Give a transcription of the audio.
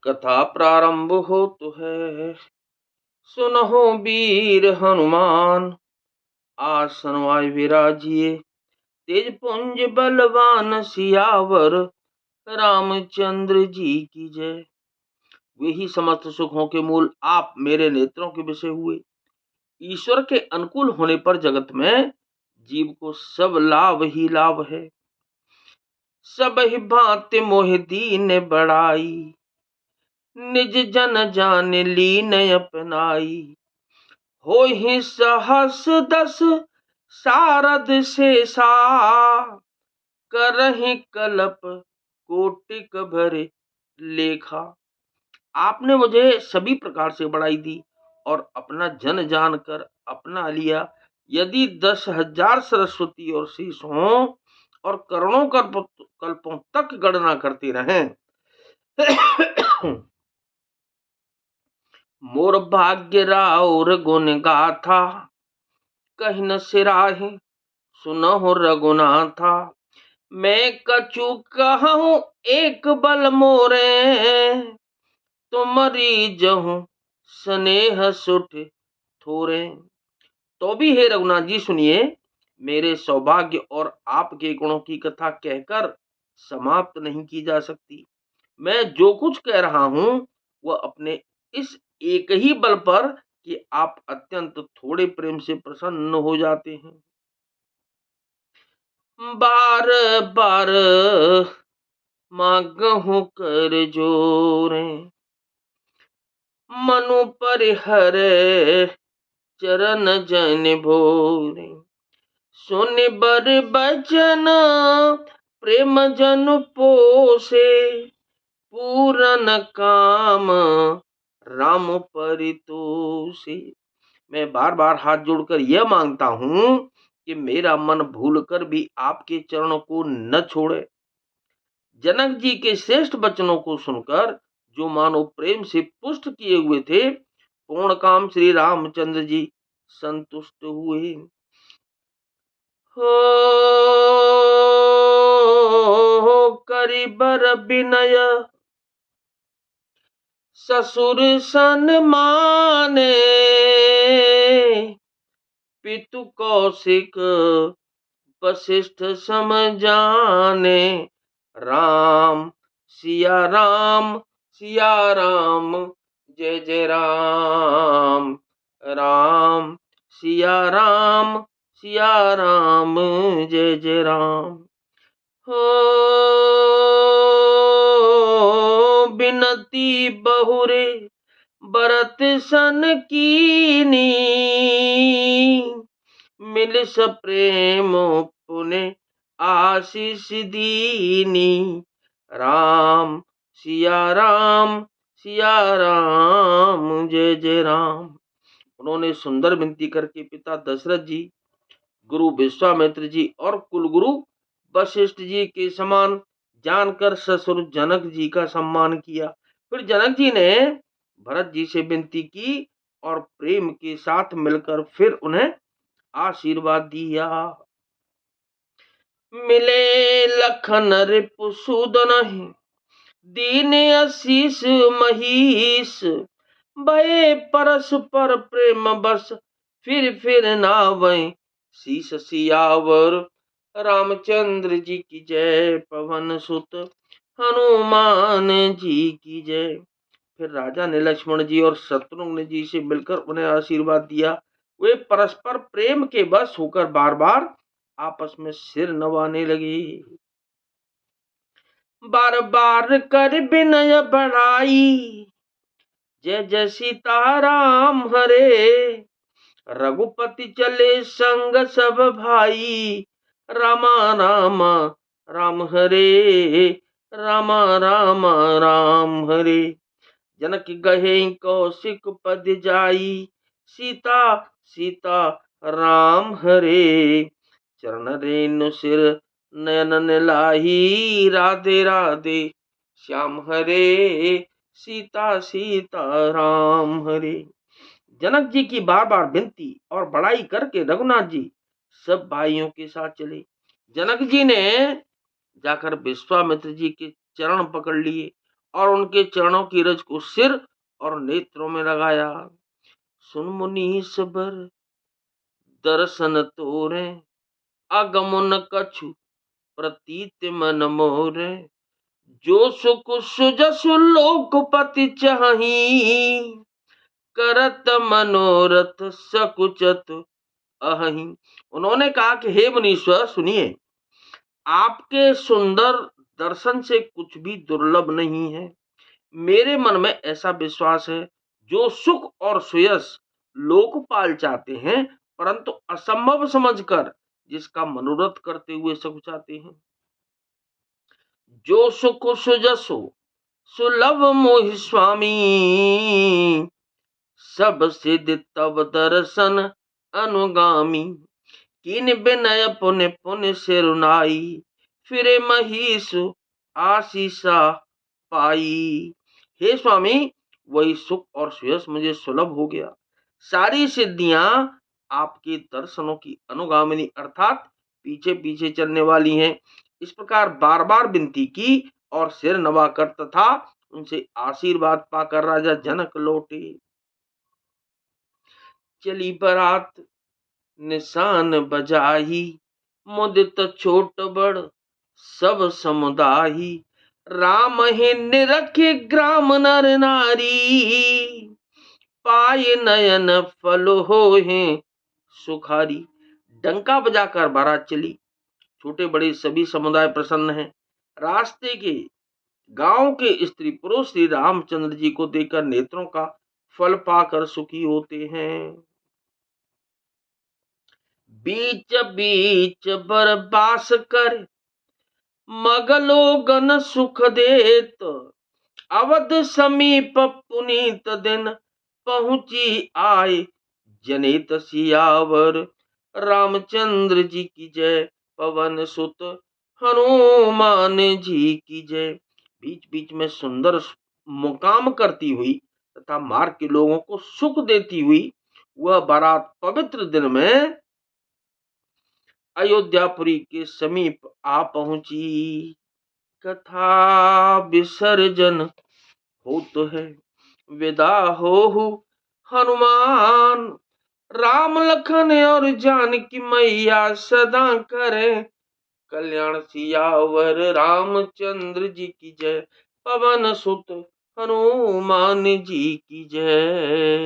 कथा प्रारंभ होत है। सुनहो वीर हनुमान, आसन वाय विराजिए। तेज पुंज बलवान सियावर, रामचंद्र जी की जय। वे ही समस्त सुखों के मूल आप मेरे नेत्रों के विषय हुए। ईश्वर के अनुकूल होने पर जगत में जीव को सब लाभ ही लाभ है। सब ही भांति मोहि दीन बड़ाई, निज जन जान लीन अपनाई। होहि सहस दस सारद शेषा, करहि कलप कोटिक भरे लेखा। आपने मुझे सभी प्रकार से बड़ाई दी और अपना जन जानकर अपना लिया। यदि 10,000 सरस्वती और शीश हों और करोड़ों कल्पों तक गणना करते रहें, मोर भाग्य राउर गुण गाथा, कहीं न सिराहि सुनहु रघुनाथा। मैं कछु कहूँ एक बल मोरे, तुमरी जहूँ स्नेह सुठ थोरे। तो भी हे रघुनाथ जी सुनिए, मेरे सौभाग्य और आपके गुणों की कथा कहकर समाप्त नहीं की जा सकती। मैं जो कुछ कह रहा हूं वह अपने इस एक ही बल पर कि आप अत्यंत थोड़े प्रेम से प्रसन्न हो जाते हैं। बार बार मांगहु कर जोरे, मनु परिहर चरण जन भोरे। सुन बर बचन प्रेम जन पोसे, पूरन काम राम परितोषे। मैं बार बार हाथ जोड़कर यह मांगता हूं कि मेरा मन भूलकर भी आपके चरणों को न छोड़े। जनक जी के श्रेष्ठ वचनों को सुनकर जो मानो प्रेम से पुष्ट किए हुए थे, पूर्ण काम श्री रामचंद्र जी संतुष्ट हुए। हो करि बर विनय, ससुर सन माने। पितु कौशिक वशिष्ठ सम जाने। राम सिया राम सिया राम, जय जय राम। राम सिया राम जय जय राम। हो बिनती बहुरे बरत सन कीनी, मिल स प्रेम पुने आशीष दीनी। राम सिया राम जय जय राम। उन्होंने सुंदर विनती करके पिता दशरथ जी, गुरु विश्वामित्र जी और कुलगुरु वशिष्ठ जी के समान जानकर ससुर जनक जी का सम्मान किया। फिर जनक जी ने भरत जी से विनती की और प्रेम के साथ मिलकर फिर उन्हें आशीर्वाद दिया। मिले लखन रिपु सूदन, दीन आशीष महीश। भये परस्पर प्रेम बस, फिर नावै शीस सियावर। रामचंद्र जी की जय, पवन सुत हनुमान जी की जय। फिर राजा ने लक्ष्मण जी और शत्रुघ्न जी से मिलकर उन्हें आशीर्वाद दिया। वे परस्पर प्रेम के बस होकर बार बार आपस में सिर नवाने लगे। बार बार कर विनय बढ़ाई, जय जय सीताराम हरे। रघुपति चले संग सब भाई, रामा रामा राम हरे। रामा रामा राम हरे। जनक गहे कौशिक पद जाई, सीता सीता राम हरे। चरण रेणु सिर नयन लाही, राधे राधे श्याम हरे। सीता सीता राम हरे। जनक जी की बार बार विनती और बड़ाई करके रघुनाथ जी सब भाइयों के साथ चले। जनक जी ने जाकर विश्वामित्र जी के चरण पकड़ लिए और उनके चरणों की रज को सिर और नेत्रों में लगाया। सुन मुनीस बर दर्शन तोरे, आगमन कछु प्रतीत मन मोरे। जो सुख सुजसु लोकपति चाही, करत मनोरथ सकुचत अहि। उन्होंने कहा कि हे मुनीश्वर सुनिए, आपके सुंदर दर्शन से कुछ भी दुर्लभ नहीं है। मेरे मन में ऐसा विश्वास है, जो सुख और सुयस लोकपाल चाहते हैं, परंतु असंभव समझकर जिसका मनोरथ करते हुए सकुचाते हैं। जो सुख सुजसो सुलभ मोहि स्वामी, सब सिद्ध तब दर्शन अनुगामी। किन विनय पुण्य पुण्य सिरुनाई, फिरे महीस आशीषा पाई। हे स्वामी, वही सुख और सुयस मुझे सुलभ हो गया। सारी सिद्धियां आपके दर्शनों की अनुगामिनी अर्थात पीछे पीछे चलने वाली हैं। इस प्रकार बार बार विनती की और सिर नवाकर तथा उनसे आशीर्वाद पाकर राजा जनक लौटे। चली बरात निशान बजाही, मुदित छोट बड़ सब समुदाही। राम ही निरखे ग्राम नर नारी, पाए नयन फल हो है सुखारी। डंका बजाकर बारात चली, छोटे बड़े सभी समुदाय प्रसन्न हैं। रास्ते के गांव के स्त्री पुरुष श्री रामचंद्र जी को देखकर नेत्रों का फल पाकर सुखी होते हैं। बीच बीच बरबास कर मगलोगन सुख देत, अवध समीप पुनीत दिन पहुंची आए। जनेत सियावर रामचंद्र जी की जय, पवन सुत हनुमान जी की जय। बीच बीच में सुंदर मुकाम करती हुई तथा मार्ग के लोगों को सुख देती हुई वह बारात पवित्र दिन में अयोध्यापुरी के समीप आ पहुंची। कथा विसर्जन होत है, विदा हो हनुमान। राम लखन और जानकी मैया सदा करे कल्याण। सियावर रामचंद्र जी की जय, पवन सुत हनुमान जी की जय।